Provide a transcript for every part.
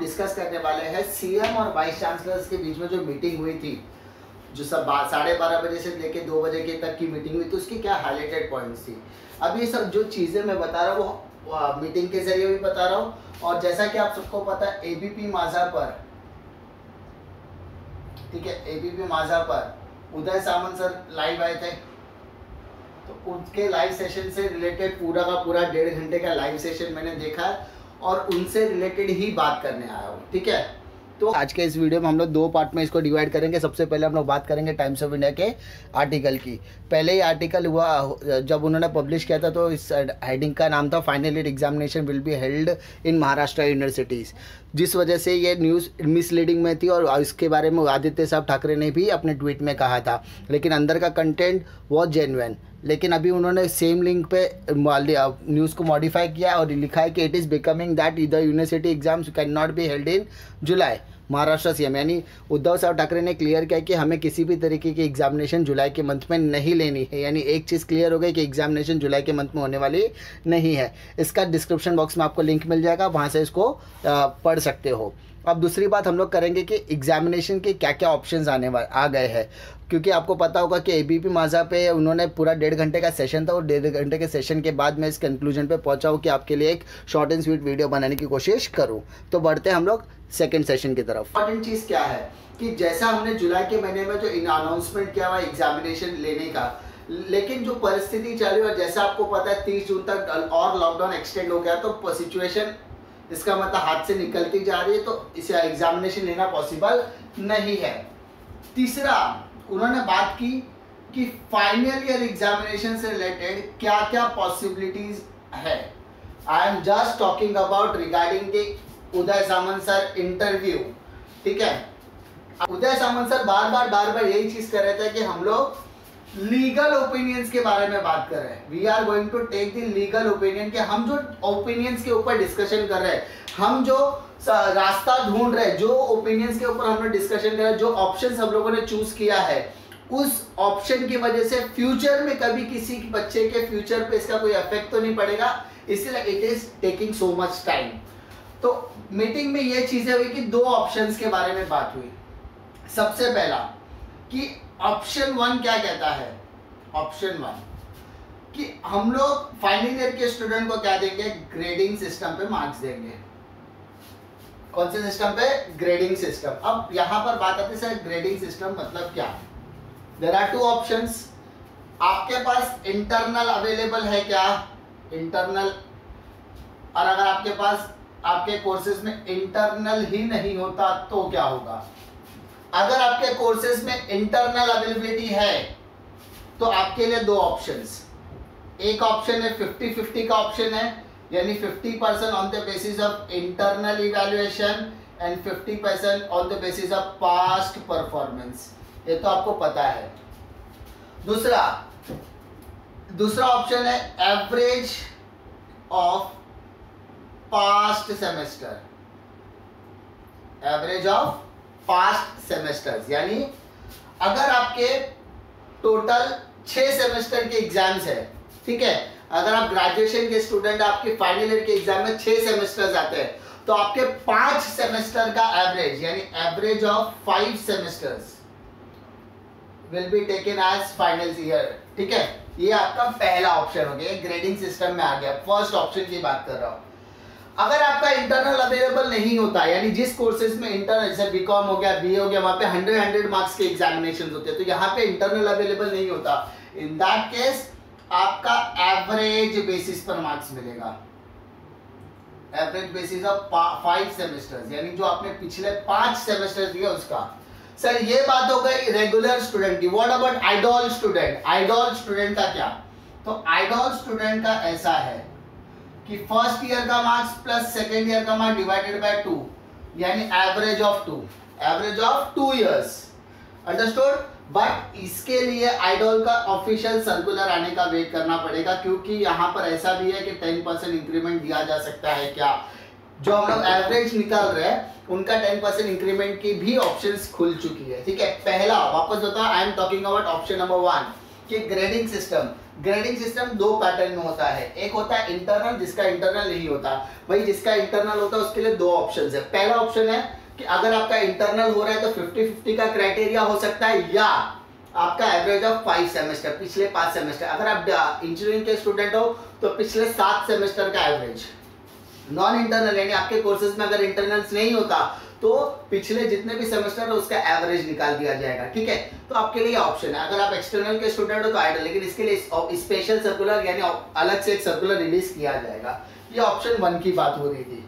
Discuss करने वाले हैं सीएम और वाइस चांसलर्स के बीच में जो मीटिंग हुई थी, जो सब 12:30 बजे से लेके 2 बजे के तक की मीटिंग हुई थी, उसकी क्या हाईलाइटेड पॉइंट्स थी। अब ये सब जो चीज़ें मैं बता रहा हूँ वो मीटिंग के जरिए भी बता रहा हूँ, और जैसा कि आप सबको पता है एबीपी माझा पर, ठीक है, एबीपी माझा पर उदय सामंत सर लाइव आए थे, तो उनके लाइव सेशन से रिलेटेड पूरा का पूरा 1.5 घंटे का लाइव सेशन मैंने देखा है और उनसे रिलेटेड ही बात करने आया हूँ, ठीक है। तो आज के इस वीडियो में हम लोग 2 पार्ट में इसको डिवाइड करेंगे। सबसे पहले हम लोग बात करेंगे टाइम्स ऑफ इंडिया के आर्टिकल की। पहले ही आर्टिकल हुआ जब उन्होंने पब्लिश किया था, तो इस हेडिंग का नाम था final year examination will be held in Maharashtra universities, जिस वजह से ये न्यूज़ मिसलीडिंग में थी और इसके बारे में आदित्य साहब ठाकरे ने भी अपने ट्वीट में कहा था, लेकिन अंदर का कंटेंट बहुत जेन्युइन। लेकिन अभी उन्होंने सेम लिंक पे न्यूज़ को मॉडिफाई किया और लिखा है कि it is becoming that the university exams can not be held in July. Maharashtra CM यानी उद्धव साहब ठाकरे ने क्लियर किया कि हमें किसी भी तरीके की एग्जामिनेशन जुलाई के मंथ में नहीं लेनी है। यानी एक चीज़ क्लियर हो गई कि एग्जामिनेशन जुलाई के मंथ में होने वाली नहीं है। इसका डिस्क्रिप्शन बॉक्स में आपको लिंक मिल जाएगा, वहाँ से इसको पढ़ सकते हो। अब दूसरी बात हम लोग करेंगे कि एग्जामिनेशन के क्या क्या ऑप्शंस आ गए हैं, क्योंकि आपको पता होगा कि एबीपी माझा पे उन्होंने पूरा 1.5 घंटे का सेशन था और 1.5 घंटे के सेशन के बाद मैं इस कंक्लूजन पे पहुंचा हूँ कि आपके लिए एक शॉर्ट एंड स्वीट वीडियो बनाने की कोशिश करूँ। तो बढ़ते हैं हम लोग सेकेंड सेशन की तरफ। इंपॉर्टेंट चीज़ क्या है कि जैसा हमने जुलाई के महीने में जो अनाउंसमेंट किया हुआ एग्जामिनेशन लेने का, लेकिन जो परिस्थिति चल रही है और जैसा आपको पता है 30 जून तक और लॉकडाउन एक्सटेंड हो गया, तो सिचुएशन इसका मतलब हाथ से निकलती जा रही है, तो इसे एग्जामिनेशन लेना पॉसिबल नहीं है। तीसरा, उन्होंने बात की कि फाइनल ईयर एग्जामिनेशन से रिलेटेड क्या क्या पॉसिबिलिटीज है। I am just talking about regarding the Uday Samant sir interview, ठीक है। उदय सामंत सर बार बार यही चीज कर रहे थे कि हम लोग लीगल ओपिनियंस के बारे में बात कर रहे हैं। We are going to take the legal opinion, कि हम जो ओपिनियंस के ऊपर डिस्कशन कर रहे हैं, हम जो रास्ता ढूंढ रहे हैं, जो ओपिनियंस के ऊपर हमने डिस्कशन कर रहे हैं, जो ऑप्शन हम लोगों ने चूज किया है, उस ऑप्शन की वजह से फ्यूचर में कभी किसी बच्चे के फ्यूचर पे इसका कोई इफेक्ट तो नहीं पड़ेगा, इसलिए it is taking so much time. तो मीटिंग में ये चीजें हुई कि 2 ऑप्शंस के बारे में बात हुई। सबसे पहला कि ऑप्शन 1 क्या कहता है। ऑप्शन 1 कि हम लोग फाइनल ईयर के स्टूडेंट को क्या देंगे, ग्रेडिंग सिस्टम पे मार्क्स देंगे। कौन से सिस्टम पे, ग्रेडिंग सिस्टम। अब यहां पर बात आती है सर ग्रेडिंग सिस्टम मतलब क्या। There are 2 options. आपके पास इंटरनल अवेलेबल है क्या, इंटरनल, और अगर आपके पास आपके कोर्सेज में इंटरनल ही नहीं होता तो क्या होगा। अगर आपके कोर्सेज में इंटरनल अवेलेबिलिटी है तो आपके लिए 2 ऑप्शंस। एक ऑप्शन है 50-50 का ऑप्शन है, यानी 50% on the basis of internal evaluation and 50% on the basis of past performance. ये तो आपको पता है। दूसरा ऑप्शन है average of past semester, average of past semesters. यानी अगर आपके टोटल 6 सेमेस्टर के एग्जाम्स है, ठीक है, अगर आप ग्रेजुएशन के स्टूडेंट, आपके फाइनल ईयर के एग्जाम में 6 सेमेस्टर्स आते हैं, तो आपके 5 सेमेस्टर का एवरेज, यानी average of 5 semesters will be taken as final year, ठीक है। ये आपका पहला ऑप्शन हो गया, ग्रेडिंग सिस्टम में आ गया। फर्स्ट ऑप्शन की बात कर रहा हूं। अगर आपका इंटरनल अवेलेबल नहीं होता, यानी जिस कोर्सेज में इंटरनल, जैसे बीकॉम हो गया, बीए हो गया, वहां पे 100 मार्क्स के एग्जामिनेशन होते हैं, तो यहाँ पे इंटरनल अवेलेबल नहीं होता, इन दैट केस आपका एवरेज बेसिस पर मार्क्स मिलेगा, एवरेज बेसिस ऑफ 5 सेमेस्टर्स, यानी जो आपने पिछले 5 सेमेस्टर दिए उसका। सर ये बात हो गई रेगुलर स्टूडेंट की। What about idol student. Idol student का क्या, तो आइडॉल स्टूडेंट का ऐसा है कि फर्स्ट ईयर का मार्क्स प्लस सेकेंड ईयर का मार्क्स डिवाइडेड बाय 2, यानी average of 2 years. Understood. But इसके लिए आइडॉल का ऑफिशियल सर्कुलर आने का वेट करना पड़ेगा, क्योंकि यहाँ पर ऐसा भी है कि 10% इंक्रीमेंट दिया जा सकता है क्या। जो हम लोग एवरेज निकाल रहे हैं उनका 10% इंक्रीमेंट की भी ऑप्शंस खुल चुकी है, ठीक है। पहला वापस होता है, I am talking about option number 1 कि ग्रेडिंग सिस्टम दो पैटर्न में होता है। एक होता है इंटरनल, जिसका इंटरनल नहीं होता। भाई जिसका इंटरनल होता है उसके लिए दो ऑप्शंस है। पहला ऑप्शन है कि अगर आपका इंटरनल हो रहा है तो 50-50 का क्राइटेरिया हो सकता है, या आपका एवरेज ऑफ 5 सेमेस्टर, पिछले 5 सेमेस्टर। अगर आप इंजीनियरिंग के स्टूडेंट हो तो पिछले 7 सेमेस्टर का एवरेज। नॉन इंटरनल यानी आपके कोर्सेज में अगर इंटरनल्स नहीं होता तो पिछले जितने भी सेमेस्टर है उसका एवरेज निकाल दिया जाएगा, ठीक है। तो आपके लिए ऑप्शन है। अगर आप एक्सटर्नल के स्टूडेंट हो तो आइडियल, लेकिन इसके लिए स्पेशल सर्कुलर यानी अलग से एक सर्कुलर रिलीज किया जाएगा। ये ऑप्शन 1 की बात हो रही थी।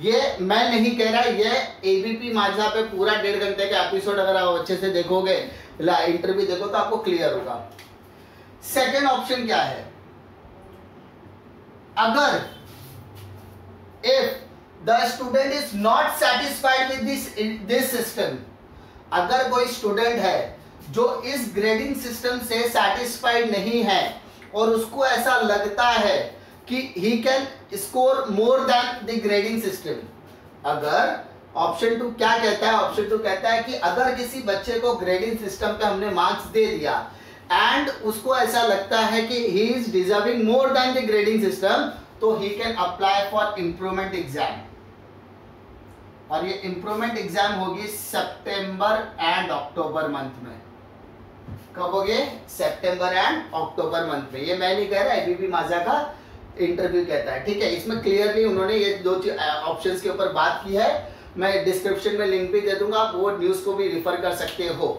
ये मैं नहीं कह रहा, ये एबीपी माझा पे पूरा 1.5 घंटे का एपिसोड अगर आप अच्छे से देखोगे, इंटरव्यू देखो तो आपको क्लियर होगा। सेकेंड ऑप्शन क्या है, अगर if the student is not satisfied with this system, अगर कोई स्टूडेंट है जो इस ग्रेडिंग सिस्टम से सेटिस्फाइड नहीं है और उसको ऐसा लगता है कि he can score more than the grading system. अगर ऑप्शन 2 क्या कहता है, ऑप्शन 2 कहता है कि अगर किसी बच्चे को ग्रेडिंग सिस्टम पे हमने मार्क्स दे दिया एंड उसको ऐसा लगता है कि he is deserving more than the grading system, तो he can apply for improvement exam. और ये इंप्रूवमेंट एग्जाम होगी सितंबर एंड अक्टूबर मंथ में। कब होगी? सितंबर एंड अक्टूबर मंथ में। ये मैं नहीं कह रहा, एबीपी माझा का इंटरव्यू कहता है, ठीक है। इसमें क्लियरली उन्होंने ये दो ऑप्शंस के ऊपर बात की है। मैं डिस्क्रिप्शन में लिंक भी दे दूंगा, आप वो न्यूज को भी रिफर कर सकते हो।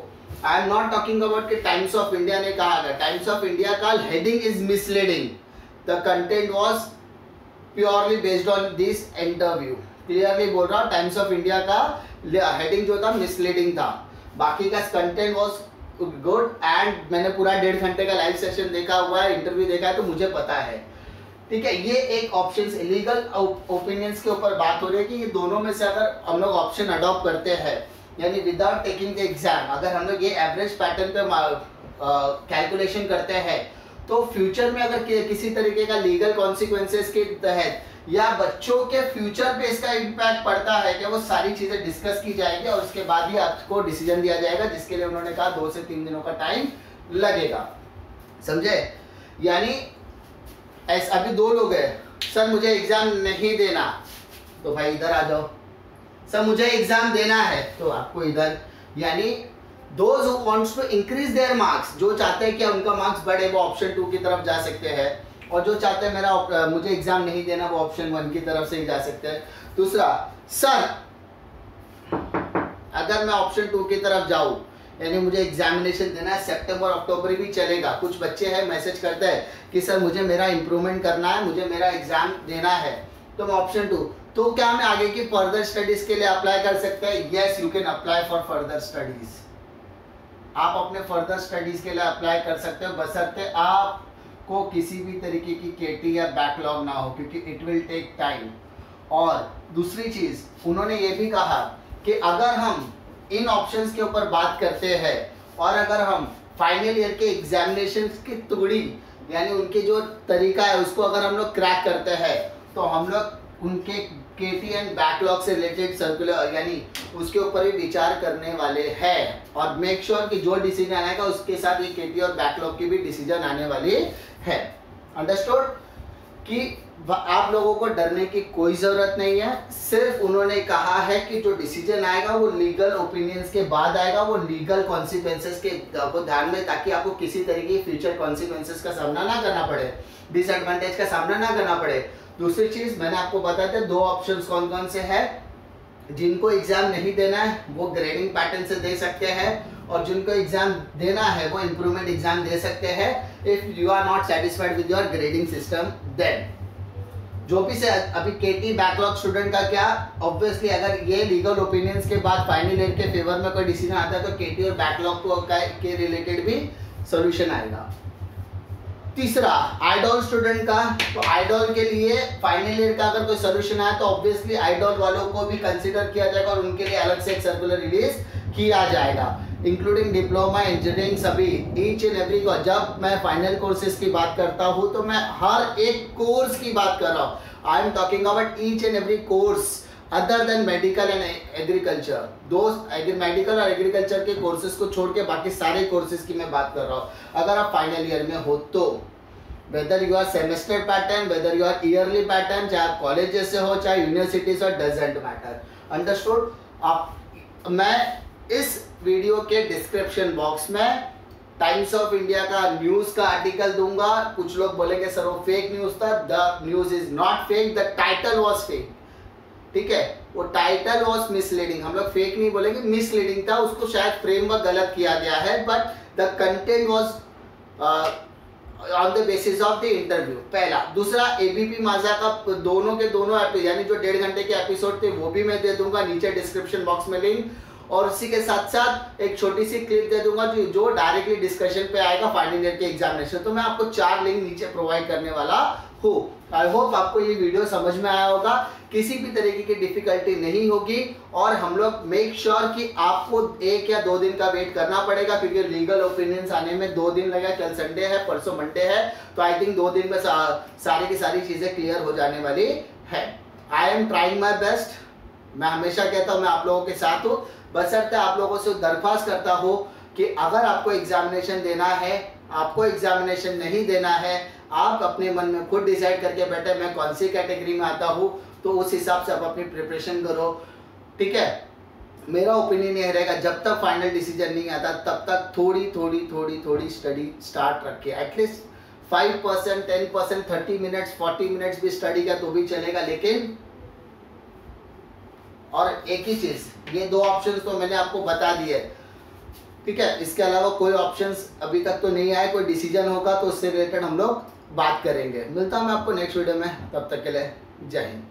I am not talking about कि टाइम्स ऑफ इंडिया ने कहा है। टाइम्स ऑफ इंडिया का heading is misleading, the content was purely based on this interview. Clearly बोल रहा हूँ, टाइम्स ऑफ इंडिया का हेडिंग जो था मिसलीडिंग था, बाकी का कंटेंट वाज गुड। एंड मैंने पूरा 1.5 घंटे का लाइव सेशन देखा हुआ है, इंटरव्यू देखा है, तो मुझे पता है, ठीक है। ये एक ऑप्शन लीगल ओपिनियंस के ऊपर बात हो रही है कि ये दोनों में से अगर हम लोग ऑप्शन अडॉप्ट करते हैं, यानी विदाउट टेकिंग द एग्जाम, अगर हम लोग ये एवरेज पैटर्न पे कैलकुलेशन करते हैं, तो फ्यूचर में अगर किसी तरीके का लीगल कॉन्सिक्वेंसेस के तहत या बच्चों के फ्यूचर पे इसका इम्पैक्ट पड़ता है कि वो सारी चीजें डिस्कस की जाएगी और उसके बाद ही आपको डिसीजन दिया जाएगा, जिसके लिए उन्होंने कहा 2 से 3 दिनों का टाइम लगेगा, समझे। यानी अभी 2 लोग हैं, सर मुझे एग्जाम नहीं देना, तो भाई इधर आ जाओ। सर मुझे एग्जाम देना है, तो आपको इधर, यानी those who wants to increase their marks, जो चाहते हैं कि उनका मार्क्स बढ़े वो ऑप्शन 2 की तरफ जा सकते हैं, और जो चाहते हैं मुझे एग्जाम नहीं देना वो ऑप्शन 1 की तरफ से ही जा सकते हैं। दूसरा, सर अगर मैं ऑप्शन 2 की तरफ जाऊं, यानी मुझे एग्जामिनेशन देना है, सितंबर अक्टूबर भी चलेगा। कुछ बच्चे हैं मैसेज करते हैं कि सर मुझे मेरा इंप्रूवमेंट करना है, मुझे मेरा एग्जाम देना है, तो मैं ऑप्शन 2, तो क्या मैं आगे की फर्दर स्टडीज के लिए अप्लाई कर सकते हैं? Yes, you can apply for further studies. आप अपने फर्दर स्टडीज के लिए अप्लाई कर सकते हो, बशर्ते आपको किसी भी तरीके की केटी या बैकलॉग ना हो, क्योंकि इट विल टेक टाइम। और दूसरी चीज उन्होंने ये भी कहा कि अगर हम इन ऑप्शंस के ऊपर बात करते हैं और अगर हम फाइनल ईयर के एग्जामिनेशन की तुगड़ी यानी उनके जो तरीका है उसको अगर हम लोग क्रैक करते हैं, तो हम लोग उनके केटी एंड बैकलॉग से रिलेटेड सर्कुलर यानी उसके ऊपर भी विचार करने वाले हैं, और मेक श्योर कि जो डिसीजन आएगा उसके साथ ये केटी और बैकलॉग की भी डिसीजन आने वाली है। अंडरस्टूड कि आप लोगों को डरने की कोई जरूरत नहीं है। सिर्फ उन्होंने कहा है कि जो डिसीजन आएगा वो लीगल ओपिनियंस के बाद आएगा, वो लीगल कॉन्सिक्वेंसेस के को ध्यान में, ताकि आपको किसी तरीके की फ्यूचर कॉन्सिक्वेंसेस का सामना ना करना पड़े, डिसएडवांटेज का सामना ना करना पड़े। दूसरी चीज मैंने आपको बताया था 2 ऑप्शंस कौन कौन से हैं। जिनको एग्जाम नहीं देना है वो ग्रेडिंग पैटर्न से दे सकते हैं, और जिनको एग्जाम देना है वो इंप्रूवमेंट एग्जाम दे सकते हैं। If you are not satisfied with your grading system, then जो भी से अभी केटी बैकलॉग स्टूडेंट का क्या, ऑब्वियसली अगर ये लीगल ओपिनियंस के बाद फाइनल ईयर के फेवर में कोई डिसीजन आता है तो केटी और बैकलॉग को के रिलेटेड भी सॉल्यूशन आएगा। तीसरा, आइडॉल स्टूडेंट का, तो आइडॉल के लिए फाइनल ईयर का अगर कोई सॉल्यूशन आया तो ऑब्वियसली आइडॉल वालों को भी कंसीडर किया जाएगा और उनके लिए अलग से एक सर्कुलर रिलीज किया जाएगा, इंक्लूडिंग डिप्लोमा, इंजीनियरिंग, सभी ईच एंड एवरी को। जब मैं फाइनल कोर्सेज की बात करता हूँ तो मैं हर एक कोर्स की बात कर रहा हूँ। I am talking about each and every course. Other than medical and agriculture, दो मेडिकल और एग्रीकल्चर के कोर्सेज को छोड़ के बाकी सारे कोर्सेज की मैं बात कर रहा हूँ। अगर आप फाइनल ईयर में हो तो whether you are semester pattern, whether you are yearly pattern, चाहे आप कॉलेज से हो चाहे यूनिवर्सिटी से हो, डजंट मैटर। अंडरस्टूड? आप मैं इस वीडियो के डिस्क्रिप्शन बॉक्स में टाइम्स ऑफ इंडिया का न्यूज का आर्टिकल दूंगा। कुछ लोग बोलेंगे सर वो फेक न्यूज था, the news is not fake, the title was fake. ठीक है, वो टाइटल वाज मिसलीडिंग, हम लोग फेक नहीं बोलेंगे, मिसलीडिंग था, उसको शायद फ्रेमवर्क गलत किया गया है, but the content was on the basis of the interview. पहला। दूसरा, एबीपी माझा का दोनों के दोनों यानी जो 1.5 घंटे के एपिसोड थे वो भी मैं दे दूंगा, नीचे डिस्क्रिप्शन बॉक्स में लिंक, और उसी के साथ साथ एक छोटी सी क्लिप दे दूंगा जो डायरेक्टली डिस्कशन पे आएगा फाइनल ईयर के एग्जामिनेशन। तो मैं आपको 4 लिंक नीचे प्रोवाइड करने वाला हूँ। आई होप आपको ये वीडियो समझ में आया होगा, किसी भी तरीके की डिफिकल्टी नहीं होगी, और हम लोग मेक श्योर कि आपको 1 या 2 दिन का वेट करना पड़ेगा, क्योंकि लीगल ओपिनियंस आने में 2 दिन लगेगा। कल संडे है, परसों मंडे है, तो आई थिंक 2 दिन में सारी की सारी चीजें क्लियर हो जाने वाली है। I am trying my best. मैं हमेशा कहता हूँ मैं आप लोगों के साथ हूँ, बशर्ते आप लोगों से दरख्वास्त करता हूँ कि अगर आपको एग्जामिनेशन देना है, आपको एग्जामिनेशन नहीं देना है, आप अपने मन में खुद डिसाइड करके बैठे मैं कौन सी कैटेगरी में आता हूँ, तो उस हिसाब से आप अपनी प्रिपरेशन करो। ठीक है, मेरा ओपिनियन ये रहेगा जब तक फाइनल डिसीजन नहीं आता तब तक थोड़ी स्टडी स्टार्ट रखिए। एटलीस्ट 5%, 10%, 30 मिनट्स, 40 मिनट्स भी स्टडी का तो भी चलेगा, लेकिन और एक ही चीज, ये 2 ऑप्शंस तो मैंने आपको बता दिए। ठीक है, इसके अलावा कोई ऑप्शंस अभी तक तो नहीं आए, कोई डिसीजन होगा तो उससे रिलेटेड हम लोग बात करेंगे। मिलता हूं मैं आपको नेक्स्ट वीडियो में, तब तक के लिए जय हिंद।